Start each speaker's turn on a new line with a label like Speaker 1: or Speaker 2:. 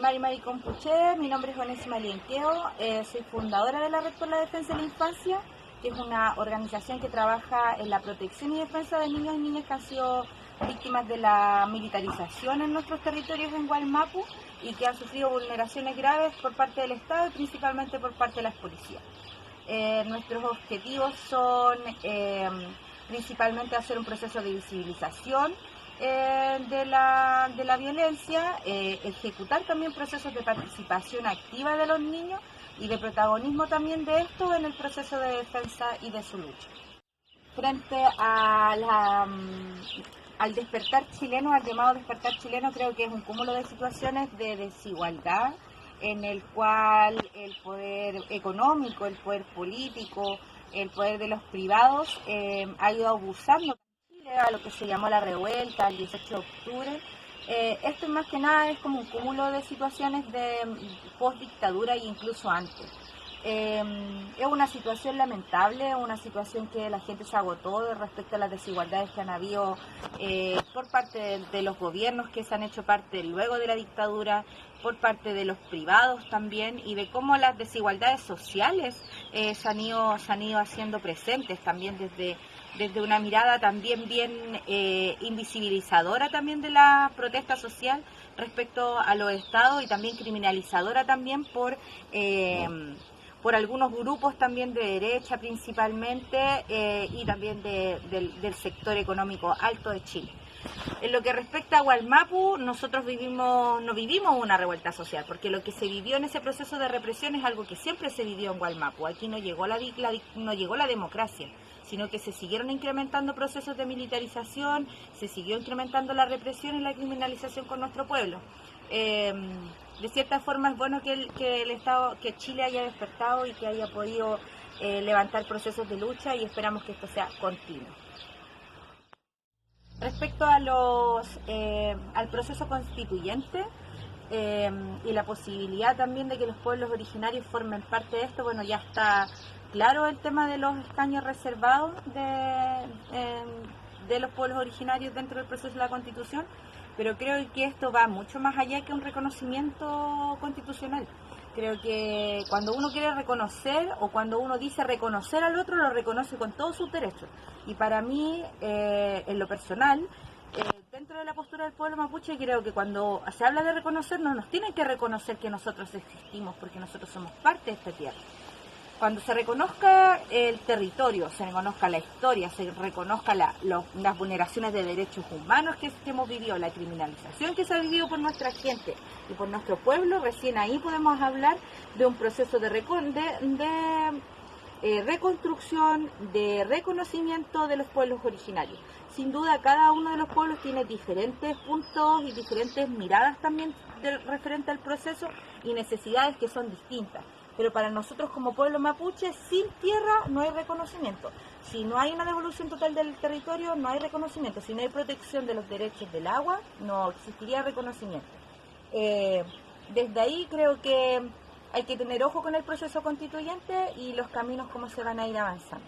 Speaker 1: Mari Maricón Puché, mi nombre es Onésima Lienqueo, soy fundadora de la Red por la Defensa de la Infancia, que es una organización que trabaja en la protección y defensa de niños y niñas que han sido víctimas de la militarización en nuestros territorios en Gualmapu y que han sufrido vulneraciones graves por parte del Estado y principalmente por parte de las policías. Nuestros objetivos son principalmente hacer un proceso de visibilización de la violencia, ejecutar también procesos de participación activa de los niños y de protagonismo también de esto en el proceso de defensa y de su lucha. Frente a al despertar chileno, al llamado despertar chileno, creo que es un cúmulo de situaciones de desigualdad en el cual el poder económico, el poder político, el poder de los privados ha ido abusando a lo que se llamó la revuelta el 18 de octubre. Esto más que nada es como un cúmulo de situaciones de post-dictadura e incluso antes. Es una situación lamentable, una situación que la gente se agotó respecto a las desigualdades que han habido por parte de los gobiernos que se han hecho parte luego de la dictadura, por parte de los privados también, y de cómo las desigualdades sociales se han ido haciendo presentes también desde una mirada también bien invisibilizadora también de la protesta social respecto a los estados y también criminalizadora también por algunos grupos también de derecha principalmente y también del sector económico alto de Chile. En lo que respecta a Gualmapu, nosotros no vivimos una revuelta social, porque lo que se vivió en ese proceso de represión es algo que siempre se vivió en Gualmapu. Aquí no llegó la democracia, sino que se siguieron incrementando procesos de militarización, se siguió incrementando la represión y la criminalización con nuestro pueblo. De cierta forma es bueno que el Estado, que Chile haya despertado y que haya podido levantar procesos de lucha, y esperamos que esto sea continuo. Respecto a al proceso constituyente y la posibilidad también de que los pueblos originarios formen parte de esto, bueno, ya está claro el tema de los escaños reservados de los pueblos originarios dentro del proceso de la Constitución, pero creo que esto va mucho más allá que un reconocimiento constitucional. Creo que cuando uno quiere reconocer o cuando uno dice reconocer al otro, lo reconoce con todos sus derechos. Y para mí, en lo personal, dentro de la postura del pueblo mapuche, creo que cuando se habla de reconocer, no nos tienen que reconocer que nosotros existimos, porque nosotros somos parte de esta tierra. Cuando se reconozca el territorio, se reconozca la historia, se reconozca las vulneraciones de derechos humanos que hemos vivido, la criminalización que se ha vivido por nuestra gente y por nuestro pueblo, recién ahí podemos hablar de un proceso de reconstrucción, de reconocimiento de los pueblos originarios. Sin duda, cada uno de los pueblos tiene diferentes puntos y diferentes miradas también referente al proceso y necesidades que son distintas. Pero para nosotros como pueblo mapuche, sin tierra no hay reconocimiento. Si no hay una devolución total del territorio, no hay reconocimiento. Si no hay protección de los derechos del agua, no existiría reconocimiento. Desde ahí creo que hay que tener ojo con el proceso constituyente y los caminos cómo se van a ir avanzando.